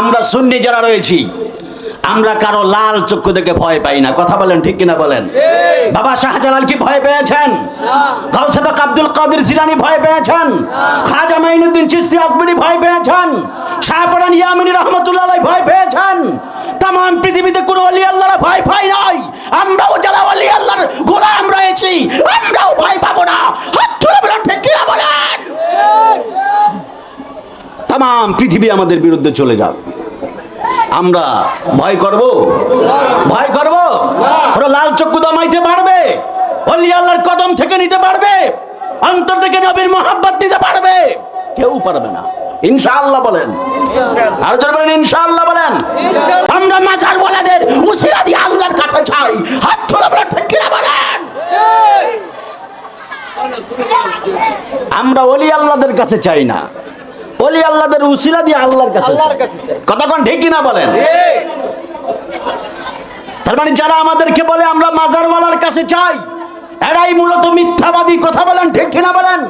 আমরা সুন্নি যারা রয়েছি আমরা কারো লাল চক্ষু দেখে ভয় পাই না। কথা বলেন ঠিক কিনা বলেন? বাবা শাহজালাল কি ভয় পেয়েছেন? গাউসে পাক আব্দুল কাদের জিলানী ভয় পেয়েছেন? খাজা মাইনুদ্দিন চিশতি আজমিরি ভয় পেয়েছেন? শাহপরান ইয়ামিনী রাহমাতুল্লাহ আলাইহি ভয় পেয়েছেন? তাম পৃথিবীতে কোনো ওলি আল্লাহর ভয় পায় নাই। আমরাও যারা ওলি আল্লাহর গোলাম রয়েছি আমরাও ভয় পাবো না। হাত তুলে বলেন ঠিক কিনা বলেন? তাম পৃথিবী আমাদের বিরুদ্ধে চলে যাবে, আমরা ভয় করব? ভয় করব? ওরা লাল চক্ষু দমাইতে পারবে? ওলি আল্লাহর কদম থেকে নিতে পারবে? অন্তর থেকে নবীর মোহাব্বত দিতে পারবে? কেউ পারবে না। ইনশাআল্লাহ বলেন, আর জোরে বলেন ইনশাআল্লাহ বলেন। আমরা মাজার ওয়ালাদের উসিলা দিয়ে আল্লাহর কাছে চাই। হাত তুলে বলেন ঠিক কিনা বলেন? আমরা ওলি আল্লাহদের কাছে চাই না, ওলি আল্লাহদের উসিলা দিয়ে আল্লাহর কাছে চাই। কতক্ষণ ঠিক কিনা বলেন? তার মানে যারা আমাদেরকে বলে আমরা মাজারওয়ালার কাছে চাই এরাই মূলত মিথ্যাবাদী। কথা বলেন ঠিক কিনা বলেন?